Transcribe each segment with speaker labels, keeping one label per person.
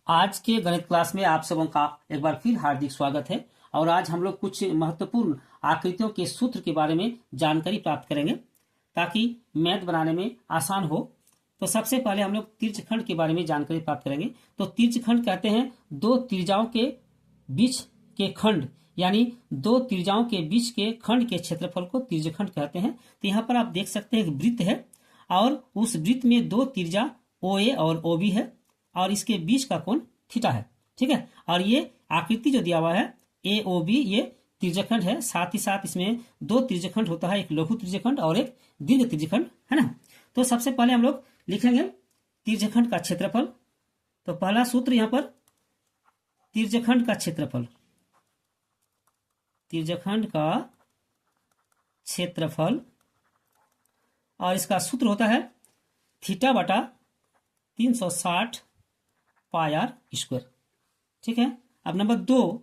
Speaker 1: आज के गणित क्लास में आप सबों का एक बार फिर हार्दिक स्वागत है। और आज हम लोग कुछ महत्वपूर्ण आकृतियों के सूत्र के बारे में जानकारी प्राप्त करेंगे ताकि मैथ बनाने में आसान हो। तो सबसे पहले हम लोग तिर्यकखंड के बारे में जानकारी प्राप्त करेंगे। तो तिर्यकखंड कहते हैं दो त्रिज्याओं के बीच के खंड, यानी दो त्रिज्याओं के बीच के खंड के क्षेत्रफल को तिर्यकखंड कहते हैं। तो यहाँ पर आप देख सकते हैं एक वृत्त है और उस वृत्त में दो त्रिज्या OA और OB है और इसके बीच का कोण थीटा है। ठीक है, और ये आकृति जो दिया हुआ है AOB ये तिर्यकखंड है। साथ ही साथ इसमें दो तिर्यकखंड होता है, एक लघु तिर्यकखंड और एक दीर्घ तिर्यकखंड, है ना। तो सबसे पहले हम लोग लिखेंगे तिर्यकखंड का क्षेत्रफल। तो पहला सूत्र यहाँ पर तिर्यकखंड का क्षेत्रफल, तिर्यकखंड का क्षेत्रफल, और इसका सूत्र होता है थीटा बटा 360 पाई आर स्क्वायर। ठीक है, अब नंबर 2,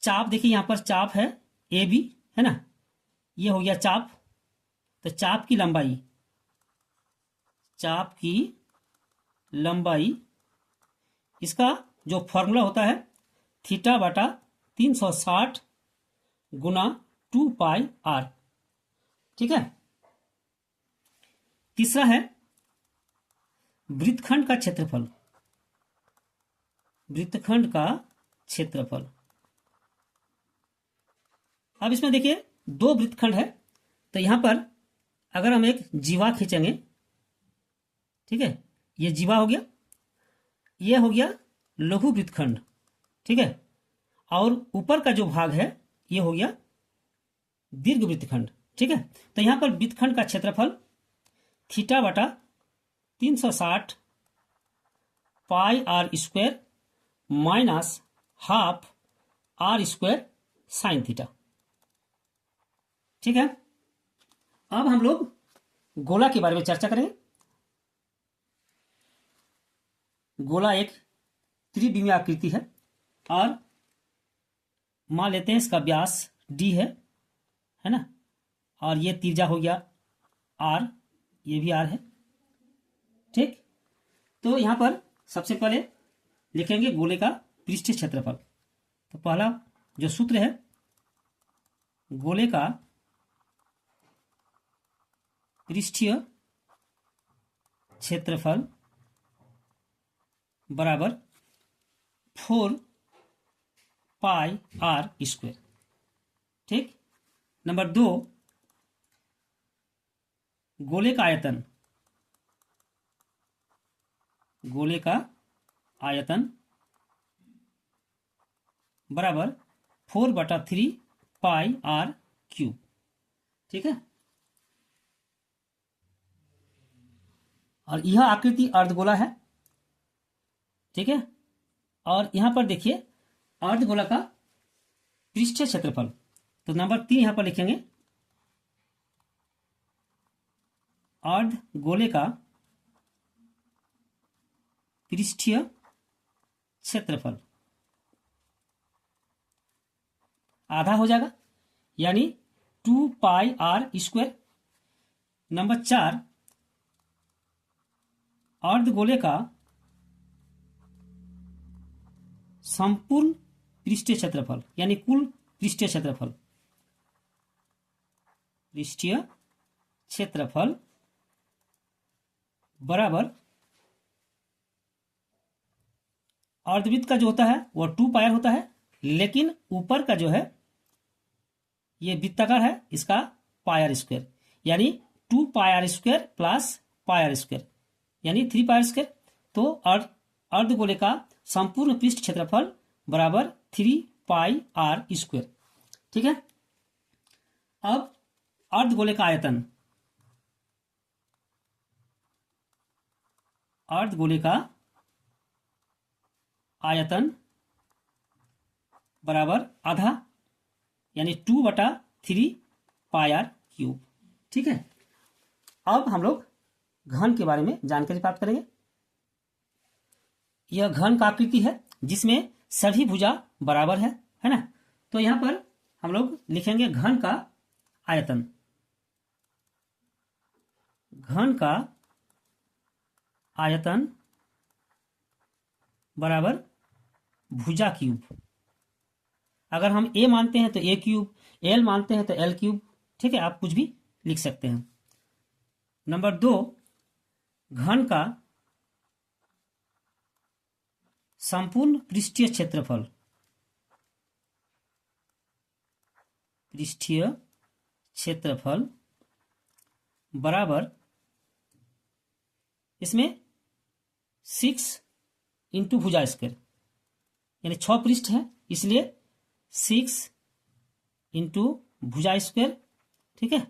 Speaker 1: चाप देखिए यहाँ पर चाप है AB, है ना, ये हो गया चाप। तो चाप की लंबाई, चाप की लंबाई, इसका जो फॉर्मूला होता है थीटा बटा 360 गुना 2 पाई आर। ठीक है, तीसरा है वृत्तखंड का क्षेत्रफल, वृत्तखंड का क्षेत्रफल। अब इसमें देखिए दो वृत्तखंड है, तो यहां पर अगर हम एक जीवा खींचेंगे, ठीक है, ये जीवा हो गया, ये हो गया लघु वृत्तखंड। ठीक है, और ऊपर का जो भाग है ये हो गया दीर्घ वृत्तखंड। ठीक है, तो यहां पर वृत्तखंड का क्षेत्रफल थीटा बटा 360 pi R square minus half R square sine theta. ठीक है, अब हम लोग गोला के बारे में चर्चा करेंगे। गोला एक त्रिविमीय आकृति है और मान लेते हैं इसका व्यास D है ना, और ये त्रिज्या हो गया R, ये भी R है। ठीक, तो यहां पर सबसे पहले लिखेंगे गोले का पृष्ठीय क्षेत्रफल। तो पहला जो सूत्र है गोले का पृष्ठीय क्षेत्रफल बराबर 4 पाई आर स्क्वायर। ठीक, नंबर 2, गोले का आयतन, गोले का आयतन बराबर 4/3 पाई आर क्यूब। ठीक है, और यह आकृति अर्धगोला है। ठीक है, और यहां पर देखिए अर्धगोला का पृष्ठीय क्षेत्रफल। तो नंबर 3 यहां पर लिखेंगे अर्धगोले का पृष्ठीय क्षेत्रफल आधा हो जाएगा, यानी 2 पाई आर स्क्वायर। नंबर 4, अर्धगोले का संपूर्ण पृष्ठीय क्षेत्रफल, यानी कुल पृष्ठीय क्षेत्रफल, पृष्ठीय क्षेत्रफल बराबर अर्धवृत्त का जो होता है वो 2 पाई आर होता है, लेकिन ऊपर का जो है ये वृत्ताकार है, इसका पाई आर स्क्वायर, यानी 2 pi R square plus pi R square, यानी 3 पाई आर स्क्वायर। तो अर्धगोले का संपूर्ण पृष्ठ क्षेत्रफल बराबर 3 पाई आर स्क्वायर। ठीक है, अब अर्धगोले का आयतन, अर्धगोले का आयतन बराबर आधा, यानी 2/3 पाई आर क्यूब। ठीक है, अब हम लोग घन के बारे में जानकारी प्राप्त करेंगे। यह घन का आकृति है जिसमें सभी भुजा बराबर है ना। तो यहां पर हम लोग लिखेंगे घन का आयतन, घन का आयतन बराबर भुजा क्यूब। अगर हम ए मानते हैं तो ए क्यूब, एल मानते हैं तो एल क्यूब। ठीक है, आप कुछ भी लिख सकते हैं। नंबर 2, घन का संपूर्ण पृष्ठीय क्षेत्रफल, पृष्ठीय क्षेत्रफल बराबर, इसमें 6 इंटू भुजा स्क्वायर, यानी 6 पृष्ठ है इसलिए 6 इंटू भुजा स्क्वायर। ठीक है।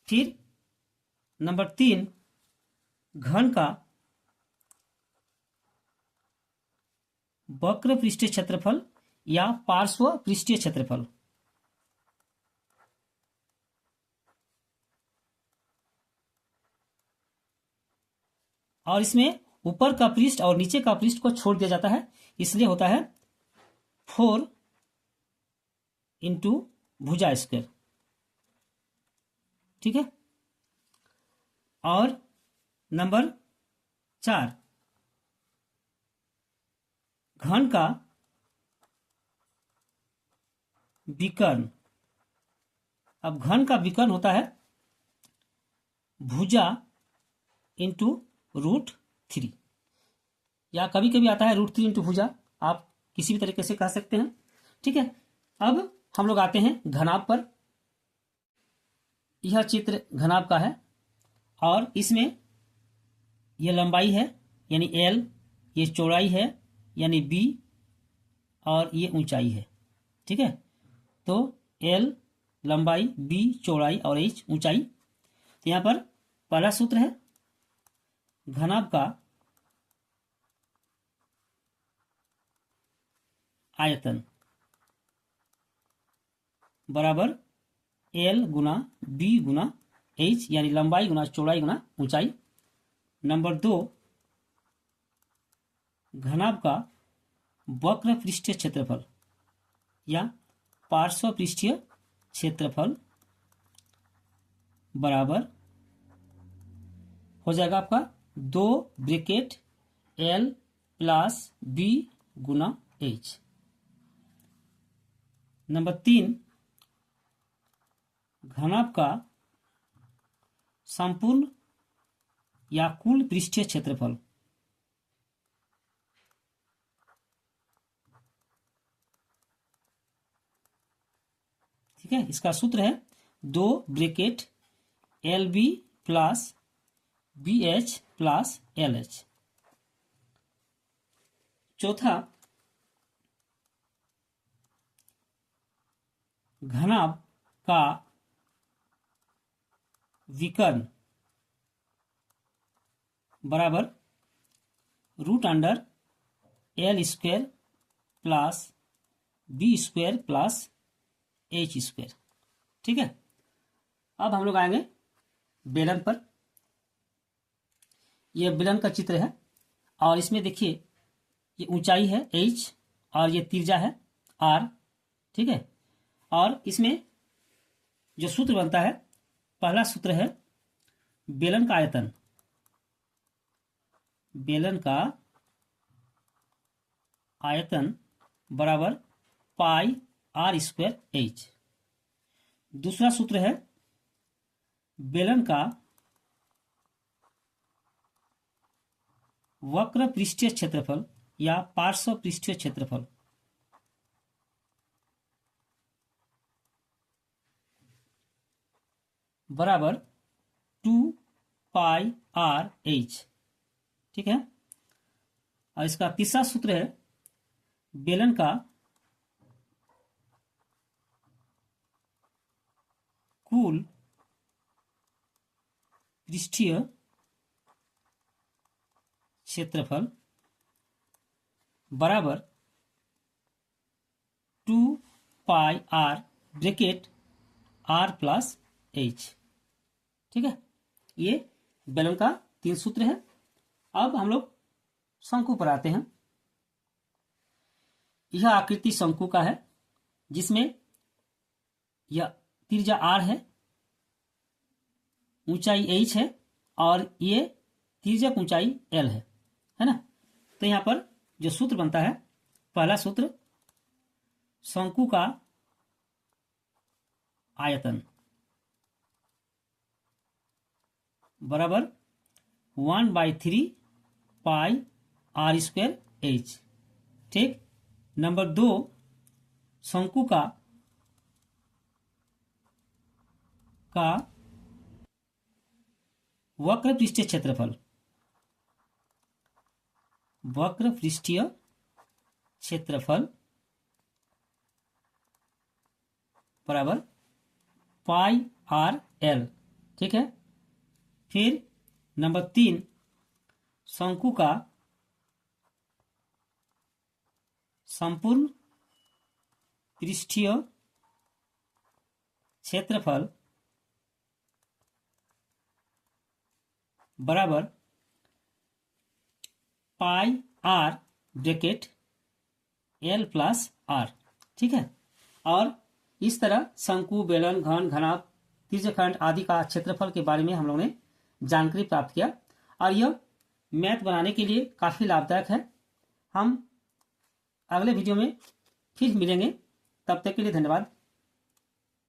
Speaker 1: फिर नंबर 3, घन का वक्र पृष्ठीय क्षेत्रफल या पार्श्व पृष्ठीय क्षेत्रफल, और इसमें ऊपर का पृष्ठ और नीचे का पृष्ठ को छोड़ दिया जाता है, इसलिए होता है 4 इंटू भुजा स्क्वायर। ठीक है। और नंबर 4, घन का विकर्ण। अब घन का विकर्ण होता है भुजा इंटू √3, या कभी कभी आता है √3 इंटू भुजा, आप किसी भी तरीके से कह सकते हैं। ठीक है। अब हम लोग आते हैं घनाभ पर। यह चित्र घनाभ का है और इसमें यह लंबाई है यानी L, ये चौड़ाई है यानी B, और ये ऊंचाई है। ठीक है। तो L लंबाई, B चौड़ाई और H ऊंचाई। तो यहां पर पहला सूत्र है घनाभ का आयतन बराबर L गुना B गुना H, यानी लंबाई गुना चौड़ाई गुना ऊंचाई। नंबर 2, घनाभ का वक्र पृष्ठीय क्षेत्रफल या पार्श्व पृष्ठीय क्षेत्रफल बराबर हो जाएगा आपका 2 ब्रैकेट L प्लस B गुना H। नंबर 3, घनाभ का संपूर्ण या कुल पृष्ठीय क्षेत्रफल ठीक है, इसका सूत्र है 2 bracket LB plus BH plus LH। चौथा, घनाभ का विकर्ण बराबर √L² plus B² plus H²। ठीक है। अब हम लोग आएंगे बेलन पर। यह बेलन का चित्र है और इसमें देखिए ये ऊंचाई है H और ये त्रिज्या है R। ठीक है। और इसमें जो सूत्र बनता है, पहला सूत्र है बेलन का आयतन, बेलन का आयतन बराबर πr²H। दूसरा सूत्र है बेलन का वक्र पृष्ठीय क्षेत्रफल या पार्श्व पृष्ठीय क्षेत्रफल बराबर 2πrH। ठीक है। और इसका तीसरा सूत्र है बेलन का कुल पृष्ठीय क्षेत्रफल बराबर 2πr bracket R plus H। ठीक है। ये बेलन का 3 सूत्र है। अब हम लोग शंकु पर आते हैं। यह आकृति शंकु का है जिसमें यह त्रिज्या R है, ऊंचाई H है और ये तिर्यक ऊंचाई L है ना। तो यहाँ पर जो सूत्र बनता है, पहला सूत्र शंकु का आयतन बराबर 1/3 पाई आर स्क्वायर एच। ठीक। नंबर 2, शंकु का वक्र पृष्ठीय क्षेत्रफल, वक्र पृष्ठीय क्षेत्रफल बराबर पाई आर एल। ठीक है। फिर नंबर 3, शंकु का संपूर्ण पृष्ठीय क्षेत्रफल बराबर pi R bracket L plus R. ठीक है। और इस तरह शंकु, बेलन, घन, घनाभ, त्रिज्यखंड आदि का क्षेत्रफल के बारे में हम लोगों ने जानकारी प्राप्त किया और यह मैथ बनाने के लिए काफी लाभदायक है। हम अगले वीडियो में फिर मिलेंगे, तब तक के लिए धन्यवाद।